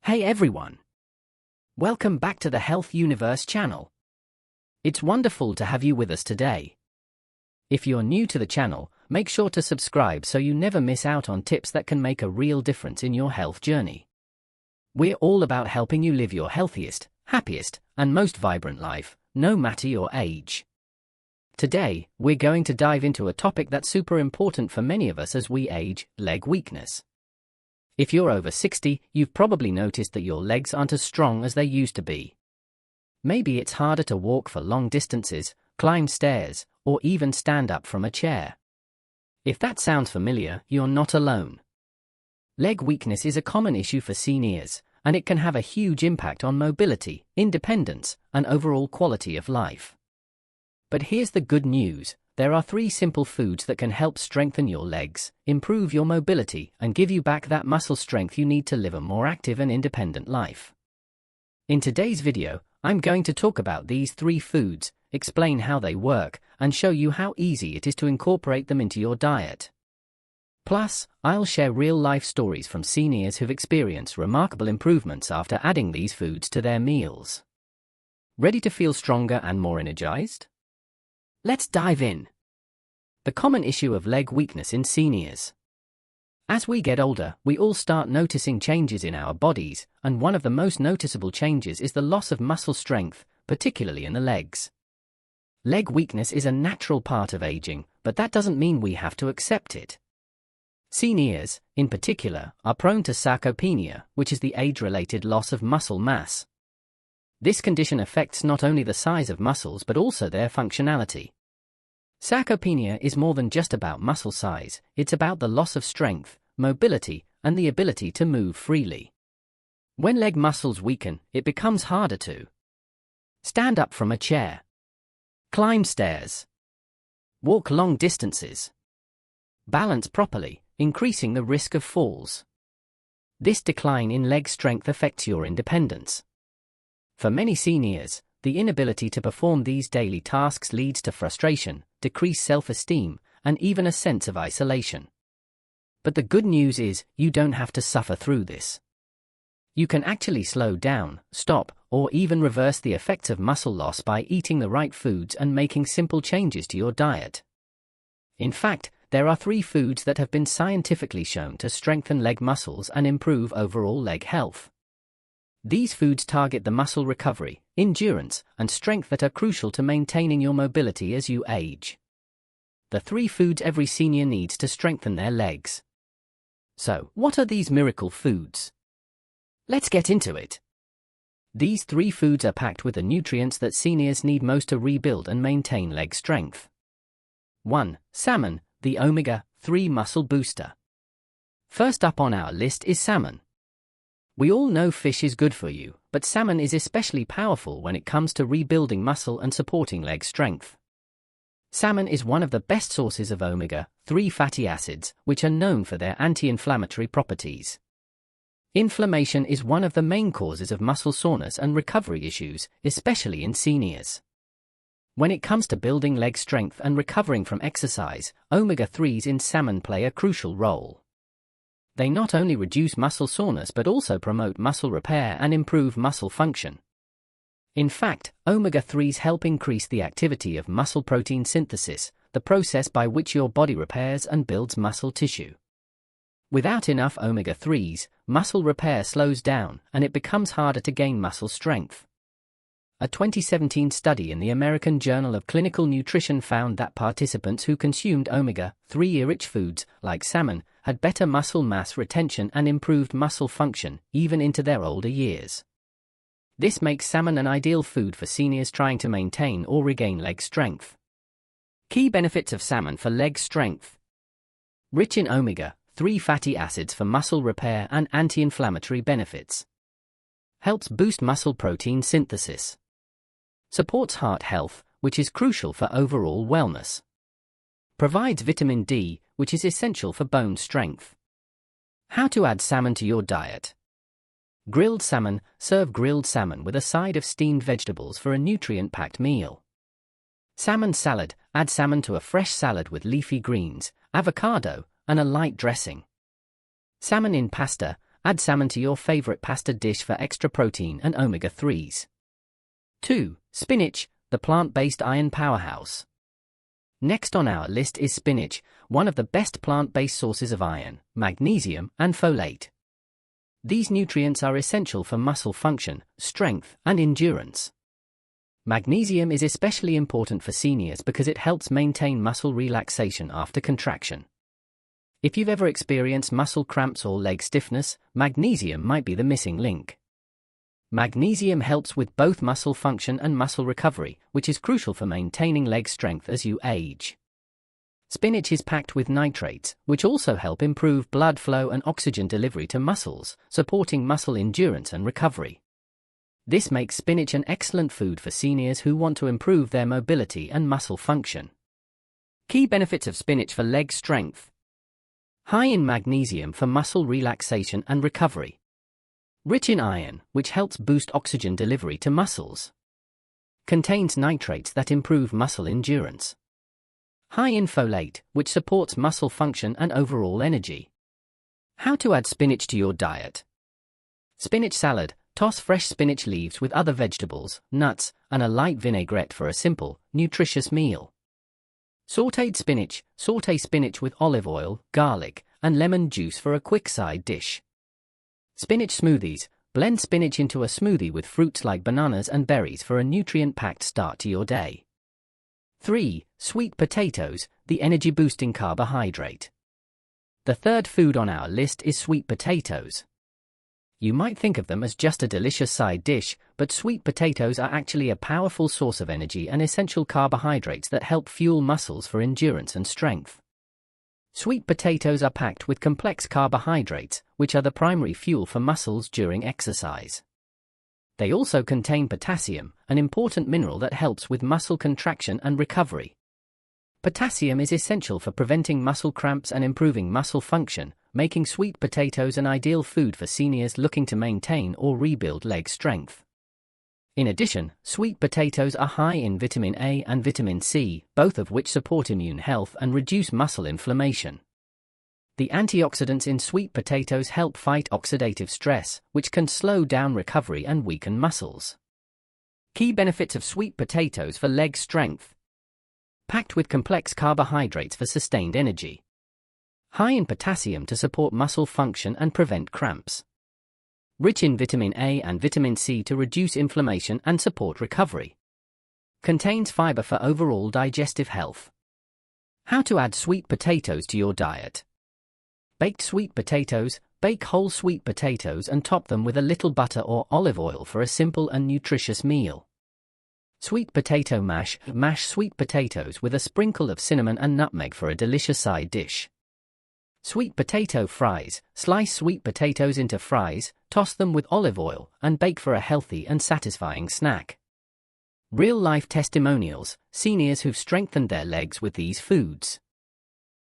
Hey everyone! Welcome back to the Health Universe channel. It's wonderful to have you with us today. If you're new to the channel, make sure to subscribe so you never miss out on tips that can make a real difference in your health journey. We're all about helping you live your healthiest, happiest, and most vibrant life, no matter your age. Today, we're going to dive into a topic that's super important for many of us as we age: leg weakness. If you're over 60, you've probably noticed that your legs aren't as strong as they used to be. Maybe it's harder to walk for long distances, climb stairs, or even stand up from a chair. If that sounds familiar, you're not alone. Leg weakness is a common issue for seniors, and it can have a huge impact on mobility, independence, and overall quality of life. But here's the good news: there are 3 simple foods that can help strengthen your legs, improve your mobility, and give you back that muscle strength you need to live a more active and independent life. In today's video, I'm going to talk about these 3 foods, explain how they work, and show you how easy it is to incorporate them into your diet. Plus, I'll share real-life stories from seniors who've experienced remarkable improvements after adding these foods to their meals. Ready to feel stronger and more energized? Let's dive in. The common issue of leg weakness in seniors. As we get older, we all start noticing changes in our bodies, and one of the most noticeable changes is the loss of muscle strength, particularly in the legs. Leg weakness is a natural part of aging, but that doesn't mean we have to accept it. Seniors, in particular, are prone to sarcopenia, which is the age-related loss of muscle mass. This condition affects not only the size of muscles but also their functionality. Sarcopenia is more than just about muscle size, it's about the loss of strength, mobility, and the ability to move freely. When leg muscles weaken, it becomes harder to stand up from a chair, climb stairs, walk long distances, balance properly, increasing the risk of falls. This decline in leg strength affects your independence. For many seniors, the inability to perform these daily tasks leads to frustration, decreased self-esteem, and even a sense of isolation. But the good news is, you don't have to suffer through this. You can actually slow down, stop, or even reverse the effects of muscle loss by eating the right foods and making simple changes to your diet. In fact, there are 3 foods that have been scientifically shown to strengthen leg muscles and improve overall leg health. These foods target the muscle recovery, endurance, and strength that are crucial to maintaining your mobility as you age. The 3 foods every senior needs to strengthen their legs. So, what are these miracle foods? Let's get into it. These 3 foods are packed with the nutrients that seniors need most to rebuild and maintain leg strength. 1. Salmon, the omega-3 muscle booster. First up on our list is salmon. We all know fish is good for you, but salmon is especially powerful when it comes to rebuilding muscle and supporting leg strength. Salmon is one of the best sources of omega-3 fatty acids, which are known for their anti-inflammatory properties. Inflammation is one of the main causes of muscle soreness and recovery issues, especially in seniors. When it comes to building leg strength and recovering from exercise, omega-3s in salmon play a crucial role. They not only reduce muscle soreness but also promote muscle repair and improve muscle function. In fact, omega-3s help increase the activity of muscle protein synthesis, the process by which your body repairs and builds muscle tissue. Without enough omega-3s, muscle repair slows down and it becomes harder to gain muscle strength. A 2017 study in the American Journal of Clinical Nutrition found that participants who consumed omega-3-rich foods, like salmon, had better muscle mass retention and improved muscle function, even into their older years. This makes salmon an ideal food for seniors trying to maintain or regain leg strength. Key benefits of salmon for leg strength. Rich in omega-3 fatty acids for muscle repair and anti-inflammatory benefits. Helps boost muscle protein synthesis. Supports heart health, which is crucial for overall wellness. Provides vitamin D, which is essential for bone strength. How to add salmon to your diet. Grilled salmon. Serve grilled salmon with a side of steamed vegetables for a nutrient-packed meal. Salmon salad. Add salmon to a fresh salad with leafy greens, avocado, and a light dressing. Salmon in pasta. Add salmon to your favorite pasta dish for extra protein and omega-3s. 2. Spinach, the plant-based iron powerhouse. Next on our list is spinach, one of the best plant-based sources of iron, magnesium, and folate. These nutrients are essential for muscle function, strength, and endurance. Magnesium is especially important for seniors because it helps maintain muscle relaxation after contraction. If you've ever experienced muscle cramps or leg stiffness, magnesium might be the missing link. Magnesium helps with both muscle function and muscle recovery, which is crucial for maintaining leg strength as you age. Spinach is packed with nitrates, which also help improve blood flow and oxygen delivery to muscles, supporting muscle endurance and recovery. This makes spinach an excellent food for seniors who want to improve their mobility and muscle function. Key benefits of spinach for leg strength. High in magnesium for muscle relaxation and recovery. Rich in iron, which helps boost oxygen delivery to muscles. Contains nitrates that improve muscle endurance. High in folate, which supports muscle function and overall energy. How to add spinach to your diet. Spinach salad. Toss fresh spinach leaves with other vegetables, nuts, and a light vinaigrette for a simple, nutritious meal. Sautéed spinach. Sauté spinach with olive oil, garlic, and lemon juice for a quick side dish. Spinach smoothies. Blend spinach into a smoothie with fruits like bananas and berries for a nutrient-packed start to your day. 3. Sweet potatoes, the energy-boosting carbohydrate. The third food on our list is sweet potatoes. You might think of them as just a delicious side dish, but sweet potatoes are actually a powerful source of energy and essential carbohydrates that help fuel muscles for endurance and strength. Sweet potatoes are packed with complex carbohydrates, which are the primary fuel for muscles during exercise. They also contain potassium, an important mineral that helps with muscle contraction and recovery. Potassium is essential for preventing muscle cramps and improving muscle function, making sweet potatoes an ideal food for seniors looking to maintain or rebuild leg strength. In addition, sweet potatoes are high in vitamin A and vitamin C, both of which support immune health and reduce muscle inflammation. The antioxidants in sweet potatoes help fight oxidative stress, which can slow down recovery and weaken muscles. Key benefits of sweet potatoes for leg strength. Packed with complex carbohydrates for sustained energy. High in potassium to support muscle function and prevent cramps. Rich in vitamin A and vitamin C to reduce inflammation and support recovery. Contains fiber for overall digestive health. How to add sweet potatoes to your diet. Baked sweet potatoes. Bake whole sweet potatoes and top them with a little butter or olive oil for a simple and nutritious meal. Sweet potato mash. Mash sweet potatoes with a sprinkle of cinnamon and nutmeg for a delicious side dish. Sweet potato fries. Slice sweet potatoes into fries, toss them with olive oil, and bake for a healthy and satisfying snack. Real-life testimonials. Seniors who've strengthened their legs with these foods.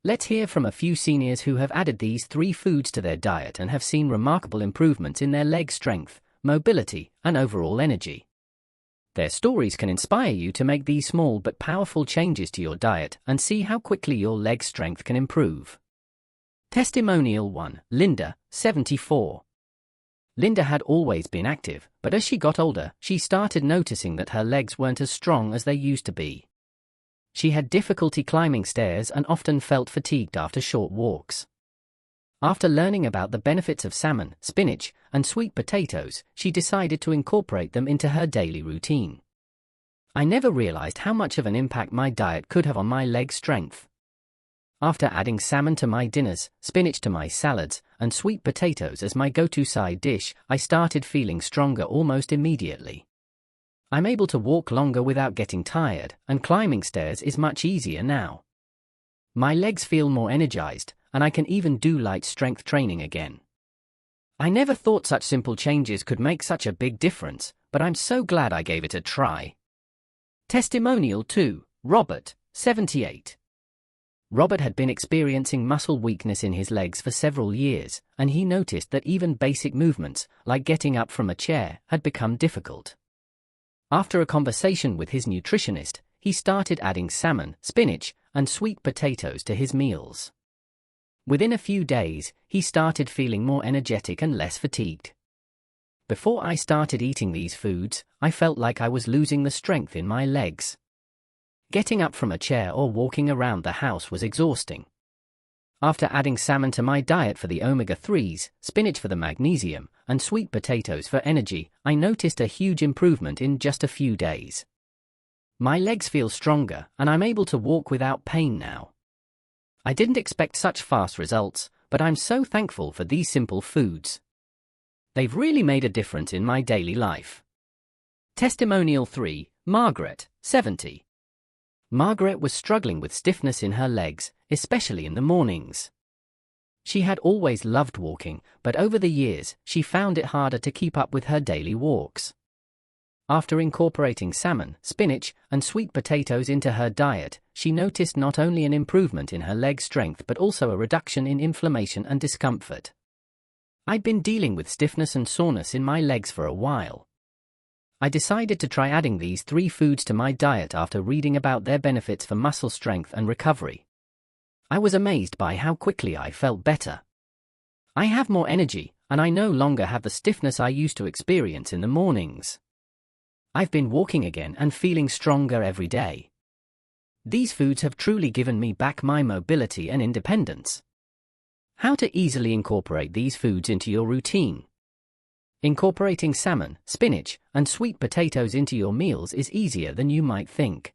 Let's hear from a few seniors who have added these 3 foods to their diet and have seen remarkable improvements in their leg strength, mobility, and overall energy. Their stories can inspire you to make these small but powerful changes to your diet and see how quickly your leg strength can improve. Testimonial 1. Linda, 74. Linda had always been active, but as she got older, she started noticing that her legs weren't as strong as they used to be. She had difficulty climbing stairs and often felt fatigued after short walks. After learning about the benefits of salmon, spinach, and sweet potatoes, she decided to incorporate them into her daily routine. I never realized how much of an impact my diet could have on my leg strength. After adding salmon to my dinners, spinach to my salads, and sweet potatoes as my go-to side dish, I started feeling stronger almost immediately. I'm able to walk longer without getting tired, and climbing stairs is much easier now. My legs feel more energized, and I can even do light strength training again. I never thought such simple changes could make such a big difference, but I'm so glad I gave it a try. Testimonial 2. Robert, 78. Robert had been experiencing muscle weakness in his legs for several years, and he noticed that even basic movements, like getting up from a chair, had become difficult. After a conversation with his nutritionist, he started adding salmon, spinach, and sweet potatoes to his meals. Within a few days, he started feeling more energetic and less fatigued. Before I started eating these foods, I felt like I was losing the strength in my legs. Getting up from a chair or walking around the house was exhausting. After adding salmon to my diet for the omega-3s, spinach for the magnesium, and sweet potatoes for energy, I noticed a huge improvement in just a few days. My legs feel stronger, and I'm able to walk without pain now. I didn't expect such fast results, but I'm so thankful for these simple foods. They've really made a difference in my daily life. Testimonial 3, Margaret, 70. Margaret was struggling with stiffness in her legs, especially in the mornings. She had always loved walking, but over the years, she found it harder to keep up with her daily walks. After incorporating salmon, spinach, and sweet potatoes into her diet, she noticed not only an improvement in her leg strength but also a reduction in inflammation and discomfort. I'd been dealing with stiffness and soreness in my legs for a while. I decided to try adding these 3 foods to my diet after reading about their benefits for muscle strength and recovery. I was amazed by how quickly I felt better. I have more energy, and I no longer have the stiffness I used to experience in the mornings. I've been walking again and feeling stronger every day. These foods have truly given me back my mobility and independence. How to easily incorporate these foods into your routine. Incorporating salmon, spinach, and sweet potatoes into your meals is easier than you might think.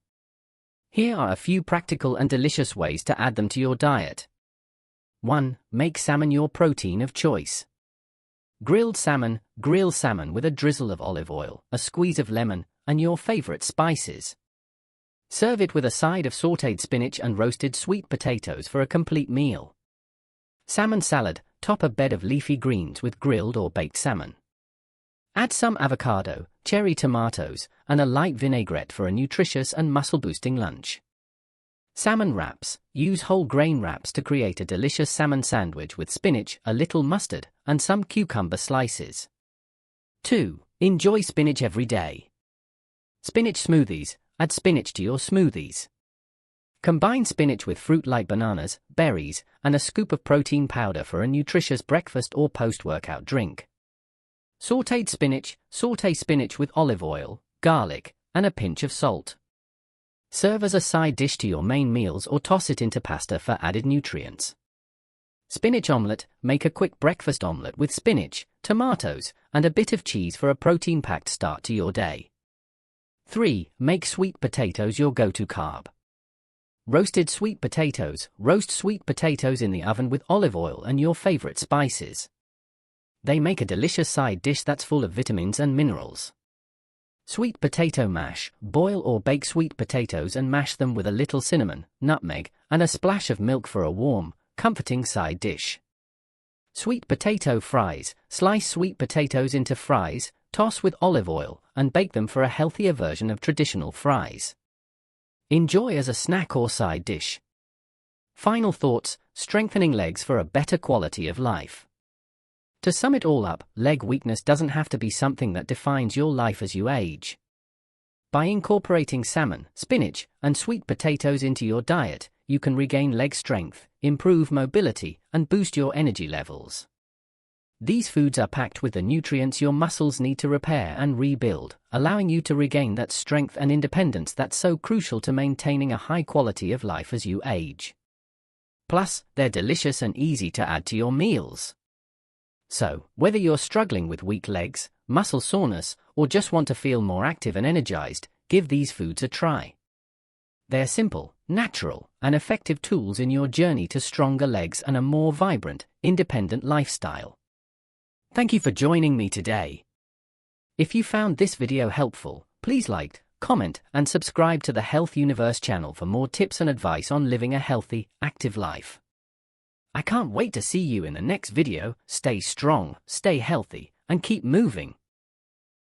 Here are a few practical and delicious ways to add them to your diet. 1. Make salmon your protein of choice. Grilled salmon. Grill salmon with a drizzle of olive oil, a squeeze of lemon, and your favorite spices. Serve it with a side of sautéed spinach and roasted sweet potatoes for a complete meal. Salmon salad. Top a bed of leafy greens with grilled or baked salmon. Add some avocado, cherry tomatoes, and a light vinaigrette for a nutritious and muscle-boosting lunch. Salmon wraps. Use whole grain wraps to create a delicious salmon sandwich with spinach, a little mustard, and some cucumber slices. 2. Enjoy spinach every day. Spinach smoothies. Add spinach to your smoothies. Combine spinach with fruit like bananas, berries, and a scoop of protein powder for a nutritious breakfast or post-workout drink. Sautéed spinach. Sauté spinach with olive oil, garlic, and a pinch of salt. Serve as a side dish to your main meals or toss it into pasta for added nutrients. Spinach omelette. Make a quick breakfast omelette with spinach, tomatoes, and a bit of cheese for a protein-packed start to your day. 3. Make sweet potatoes your go-to carb. Roasted sweet potatoes. Roast sweet potatoes in the oven with olive oil and your favorite spices. They make a delicious side dish that's full of vitamins and minerals. Sweet potato mash. Boil or bake sweet potatoes and mash them with a little cinnamon, nutmeg, and a splash of milk for a warm, comforting side dish. Sweet potato fries. Slice sweet potatoes into fries, toss with olive oil, and bake them for a healthier version of traditional fries. Enjoy as a snack or side dish. Final thoughts. Strengthening legs for a better quality of life. To sum it all up, leg weakness doesn't have to be something that defines your life as you age. By incorporating salmon, spinach, and sweet potatoes into your diet, you can regain leg strength, improve mobility, and boost your energy levels. These foods are packed with the nutrients your muscles need to repair and rebuild, allowing you to regain that strength and independence that's so crucial to maintaining a high quality of life as you age. Plus, they're delicious and easy to add to your meals. So, whether you're struggling with weak legs, muscle soreness, or just want to feel more active and energized, give these foods a try. They're simple, natural, and effective tools in your journey to stronger legs and a more vibrant, independent lifestyle. Thank you for joining me today. If you found this video helpful, please like, comment, and subscribe to the Health Universe channel for more tips and advice on living a healthy, active life. I can't wait to see you in the next video. Stay strong, stay healthy, and keep moving.